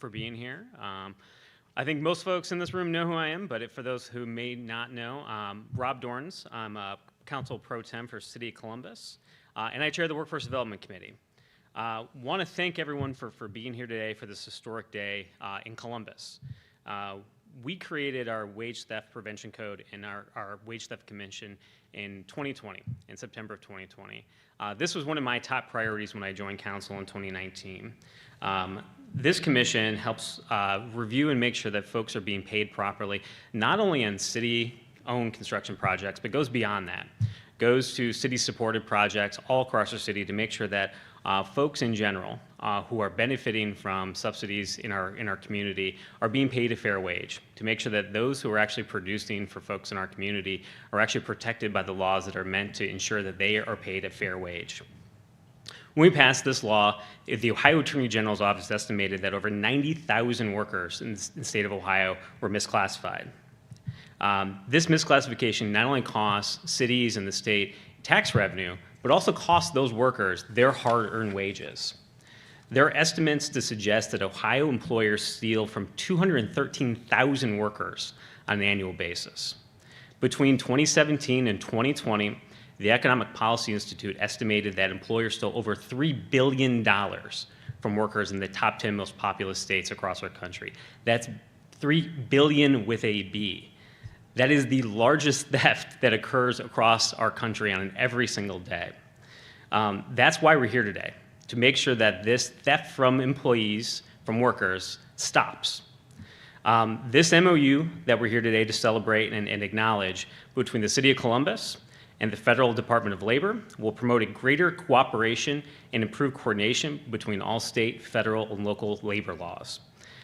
for being here. I think most folks in this room know who I am, but for those who may not know, Rob Dorns, I'm a council pro tem for City of Columbus, and I chair the Workforce Development Committee. Want to thank everyone for being here today for this historic day in Columbus. We created our Wage Theft Prevention Code and our Wage Theft Commission in 2020, in September of 2020. This was one of my top priorities when I joined council in 2019. This commission helps review and make sure that folks are being paid properly, not only on city-owned construction projects, but goes beyond that. Goes to city-supported projects all across the city to make sure that folks in general who are benefiting from subsidies in our community are being paid a fair wage, to make sure that those who are actually producing for folks in our community are actually protected by the laws that are meant to ensure that they are paid a fair wage. When we passed this law, the Ohio Attorney General's office estimated that over 90,000 workers in the state of Ohio were misclassified. This misclassification not only costs cities and the state tax revenue, but also costs those workers their hard-earned wages. There are estimates to suggest that Ohio employers steal from 213,000 workers on an annual basis. Between 2017 and 2020, the Economic Policy Institute estimated that employers stole over $3 billion from workers in the top 10 most populous states across our country. That's $3 billion with a B. That is the largest theft that occurs across our country on every single day. That's why we're here today, to make sure that this theft from employees, from workers, stops. This MOU that we're here today to celebrate and acknowledge between the City of Columbus and the Federal Department of Labor will promote a greater cooperation and improved coordination between all state, federal, and local labor laws.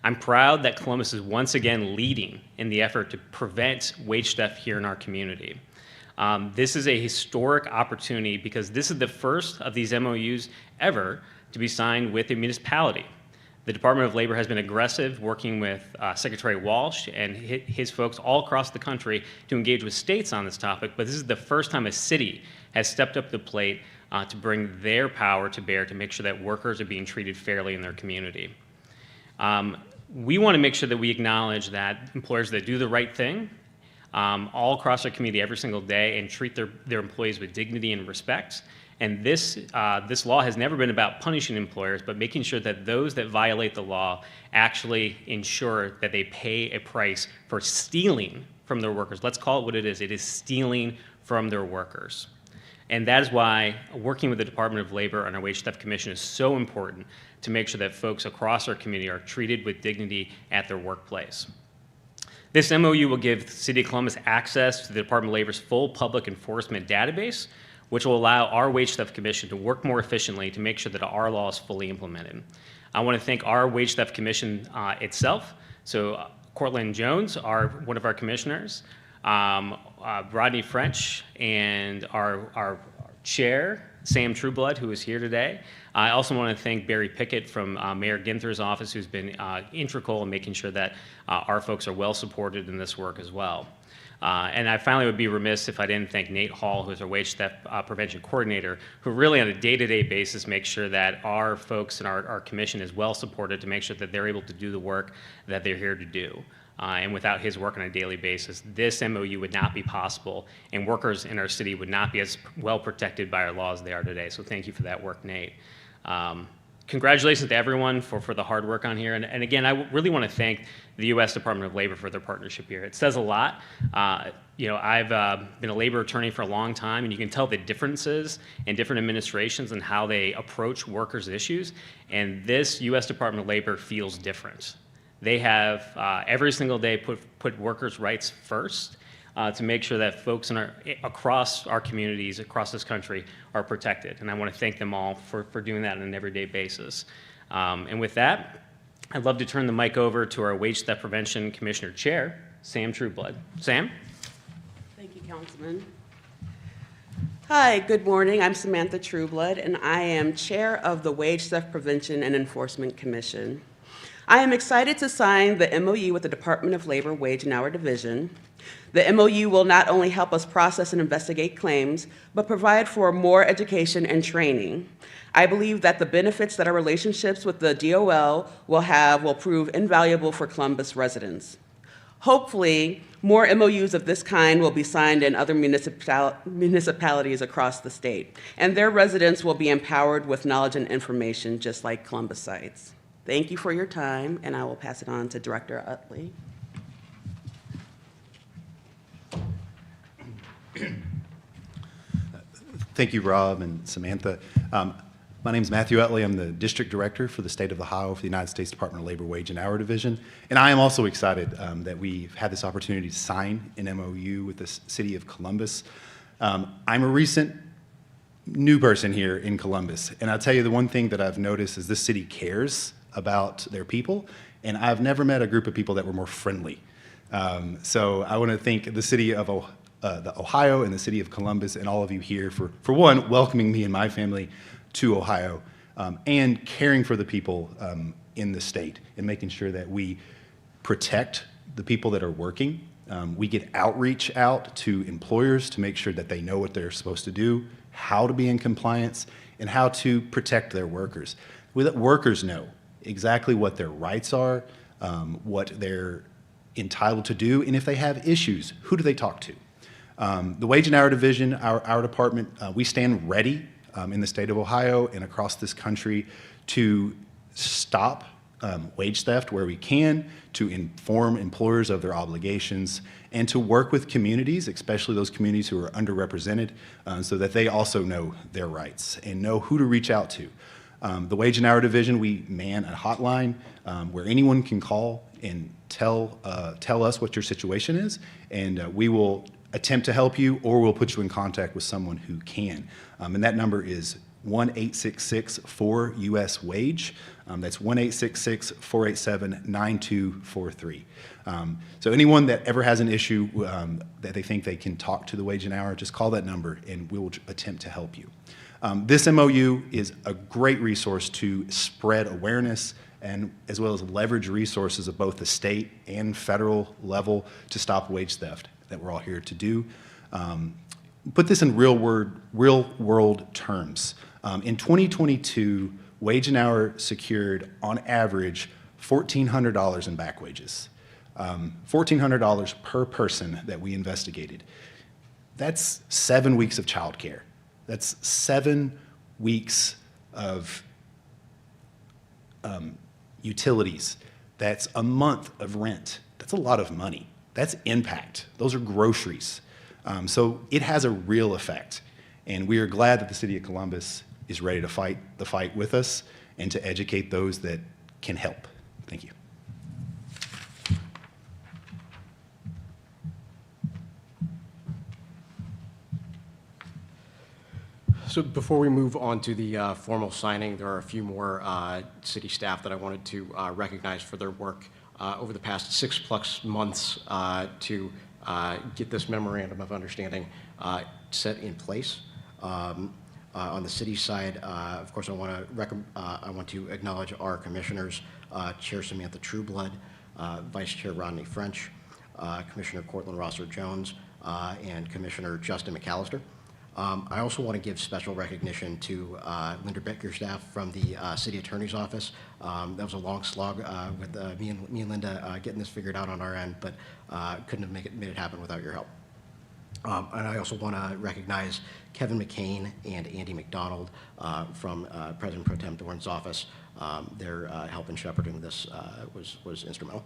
I'm proud that Columbus is once again leading in the effort to prevent wage theft here in our community. This is a historic opportunity because this is the first of these MOUs ever to be signed with a municipality. The Department of Labor has been aggressive working with Secretary Walsh and his folks all across the country to engage with states on this topic, but this is the first time a city has stepped up the plate to bring their power to bear to make sure that workers are being treated fairly in their community. We want to make sure that we acknowledge that employers that do the right thing all across our community every single day and treat their employees with dignity and respect. And this law has never been about punishing employers, but making sure that those that violate the law actually ensure that they pay a price for stealing from their workers. Let's call it what it is. It is stealing from their workers. And that is why working with the Department of Labor and our Wage Theft Commission is so important to make sure that folks across our community are treated with dignity at their workplace. This MOU will give the City of Columbus access to the Department of Labor's full public enforcement database, which will allow our Wage Theft Commission to work more efficiently to make sure that our law is fully implemented. I want to thank our Wage Theft Commission itself. So Cortland Jones, one of our commissioners, Rodney French, and our chair, Sam Trueblood, who is here today. I also want to thank Barry Pickett from Mayor Ginther's office, who's been integral in making sure that our folks are well supported in this work as well. And I finally would be remiss if I didn't thank Nate Hall, who's our Wage Theft Prevention Coordinator, who really on a day-to-day basis makes sure that our folks and our commission is well supported to make sure that they're able to do the work that they're here to do. And without his work on a daily basis, this MOU would not be possible, and workers in our city would not be as well protected by our laws as they are today. So thank you for that work, Nate. Congratulations to everyone for the hard work on here. And again, I really want to thank the U.S. Department of Labor for their partnership here. It says a lot. I've been a labor attorney for a long time, and you can tell the differences in different administrations and how they approach workers' issues. And this U.S. Department of Labor feels different. They have every single day put workers' rights first to make sure that folks across our communities, across this country, are protected. And I want to thank them all for doing that on an everyday basis. And with that, I'd love to turn the mic over to our Wage Theft Prevention Commissioner Chair, Sam Trueblood. Sam? Thank you, Councilman. Hi, good morning. I'm Samantha Trueblood, and I am Chair of the Wage Theft Prevention and Enforcement Commission. I am excited to sign the MOU with the Department of Labor Wage and Hour Division. The MOU will not only help us process and investigate claims, but provide for more education and training. I believe that the benefits that our relationships with the DOL will prove invaluable for Columbus residents. Hopefully, more MOUs of this kind will be signed in other municipalities across the state, and their residents will be empowered with knowledge and information just like Columbus-ites. Thank you for your time, and I will pass it on to Director Utley. Thank you, Rob and Samantha. My name is Matthew Utley. I'm the District Director for the State of Ohio for the United States Department of Labor, Wage, and Hour Division. And I am also excited that we've had this opportunity to sign an MOU with the City of Columbus. I'm a recent new person here in Columbus, and I'll tell you the one thing that I've noticed is this city cares about their people, and I've never met a group of people that were more friendly. So I want to thank the City of Ohio and the City of Columbus and all of you here for one, welcoming me and my family to Ohio, and caring for the people in the state and making sure that we protect the people that are working. We get outreach out to employers to make sure that they know what they're supposed to do, how to be in compliance, and how to protect their workers. We let workers know exactly what their rights are, what they're entitled to do, and if they have issues, who do they talk to? The Wage and Hour Division, our department, we stand ready in the state of Ohio and across this country to stop wage theft where we can, to inform employers of their obligations, and to work with communities, especially those communities who are underrepresented, so that they also know their rights and know who to reach out to. The Wage and Hour Division, we man a hotline where anyone can call and tell us what your situation is, and we will attempt to help you, or we'll put you in contact with someone who can. And that number is 1-866-4-US-WAGE. That's 1-866-487-9243. So anyone that ever has an issue that they think they can talk to the Wage and Hour, just call that number and we will attempt to help you. This MOU is a great resource to spread awareness and as well as leverage resources of both the state and federal level to stop wage theft that we're all here to do. Put this in real world terms. In 2022, Wage and Hour secured on average $1,400 in back wages. $1,400 per person that we investigated. That's 7 weeks of childcare. That's 7 weeks of utilities. That's a month of rent. That's a lot of money. That's impact. Those are groceries. So it has a real effect. And we are glad that the City of Columbus is ready to fight the fight with us and to educate those that can help. Thank you. So before we move on to the formal signing, there are a few more city staff that I wanted to recognize for their work over the past 6+ months to get this memorandum of understanding set in place. On the city side, of course, I want to acknowledge our commissioners, Chair Samantha Trueblood, Vice Chair Rodney French, Commissioner Cortland Rosser Jones, and Commissioner Justin McAllister. I also want to give special recognition to Linda Bickerstaff from the City Attorney's Office. That was a long slog with me and Linda getting this figured out on our end, but couldn't have made it happen without your help. And I also want to recognize Kevin McCain and Andy McDonald from President Pro Tem Doran's office. Their help in shepherding this was instrumental.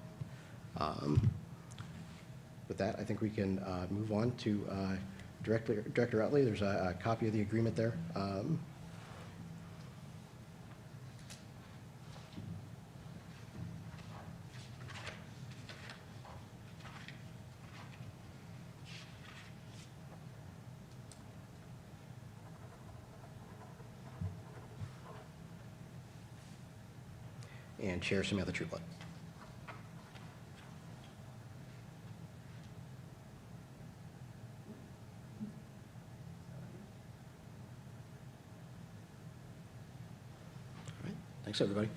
With that, I think we can move on to Director Utley. There's a copy of the agreement there. And Chair Samantha Trueblood. All right, thanks everybody.